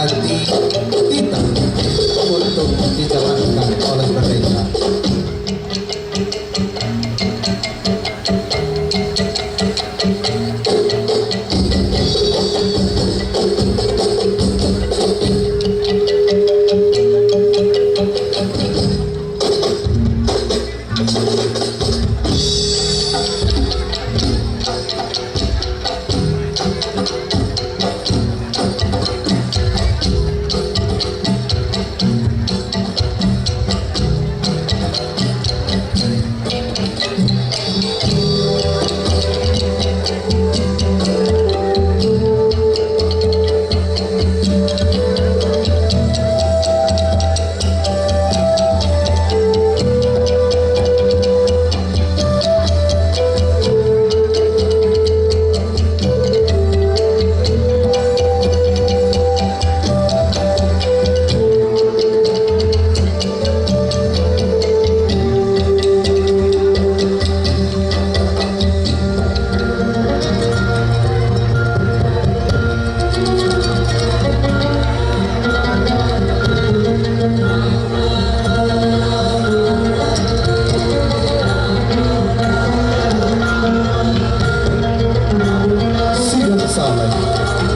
nanti kita untuk dijalankan oleh mereka.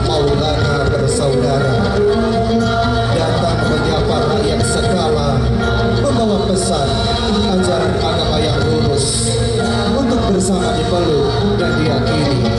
Maulana bersaudara datang menyapa rakyat segala, membawa pesan ajaran agama yang lurus untuk bersama dipeluk dan diyakini.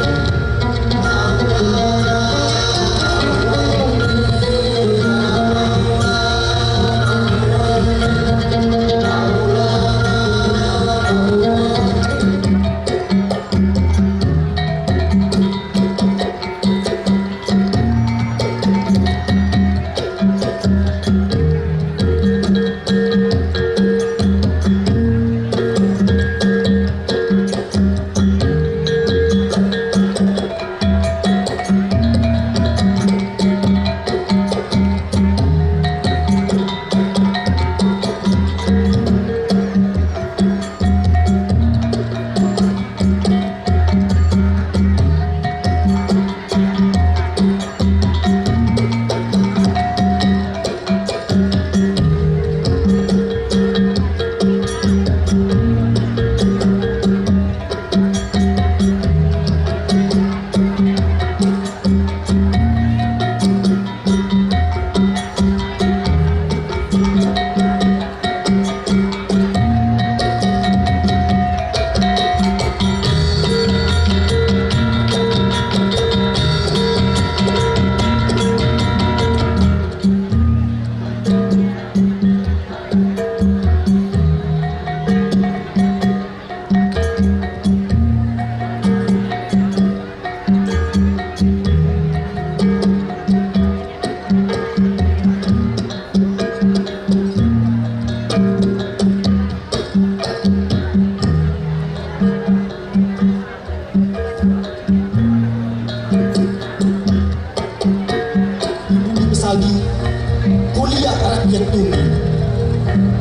Kuliah rakyat tumi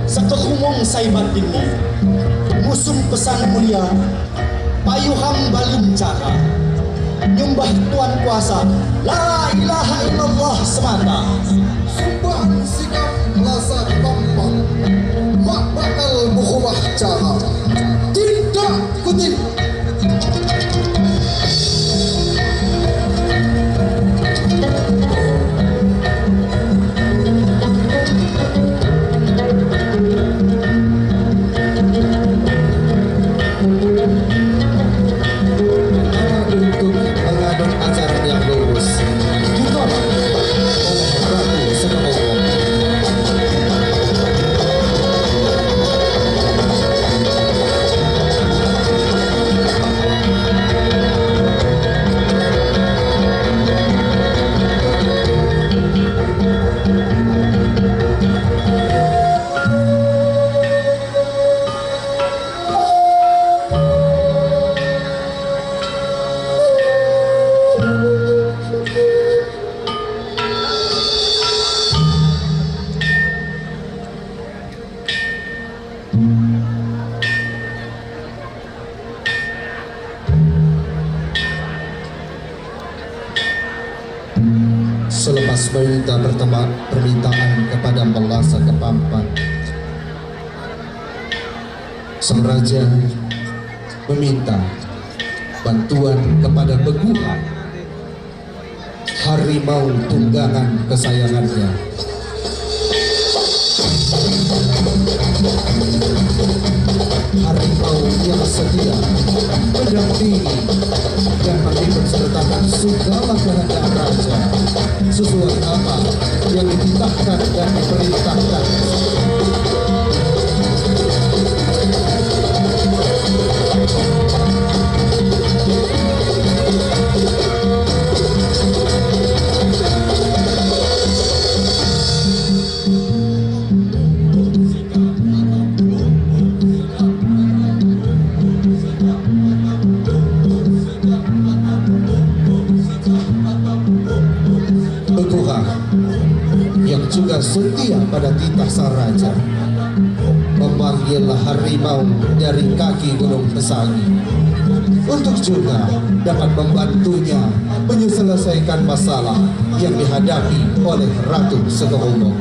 sakehumong saibat tinggi musuh pesan mulia payuham balin cara nyumbah Tuhan kuasa la ilaha illallah semata sumpah sikap rasa tampak mak bakal berubah cara tidak kutip. Untuk mengaduk ajaran yang lurus ditolak oleh Prabu meminta permintaan kepada Melasa Kepampan. Sang raja meminta bantuan kepada Beguha, harimau tunggangan kesayangannya. Harimau yang setia mendampingi dan mengikutsertakan segala kehendak raja sesuai apa yang dititahkan dan diperintahkan. Beguha yang juga setia pada titah sang raja memanggil harimau dari kaki Gunung Pesangi untuk juga dapat membantunya menyelesaikan masalah yang dihadapi oleh Ratu Segohomong.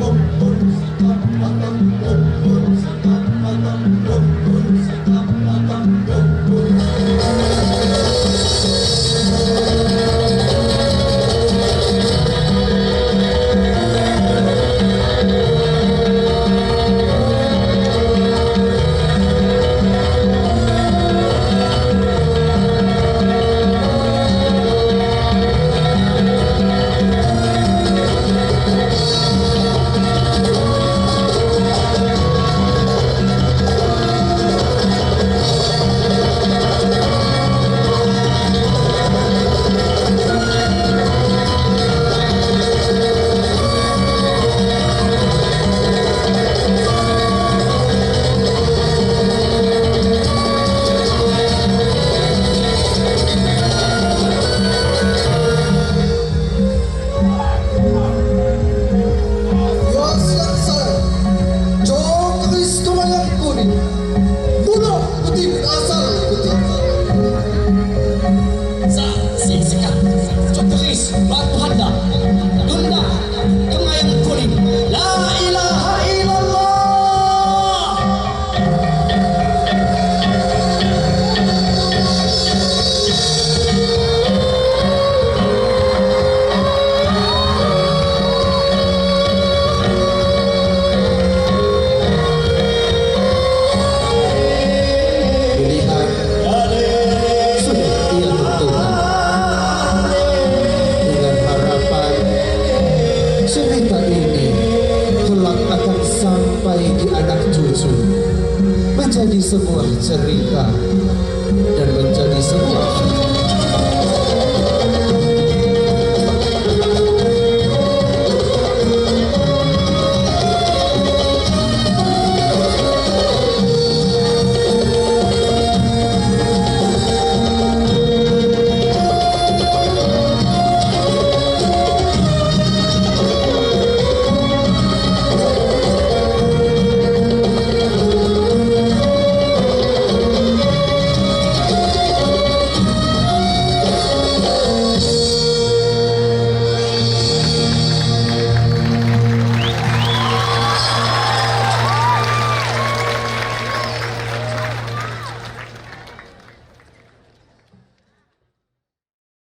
Cerita ini kelak akan sampai di anak cucu, menjadi sebuah cerita dan menjadi sebuah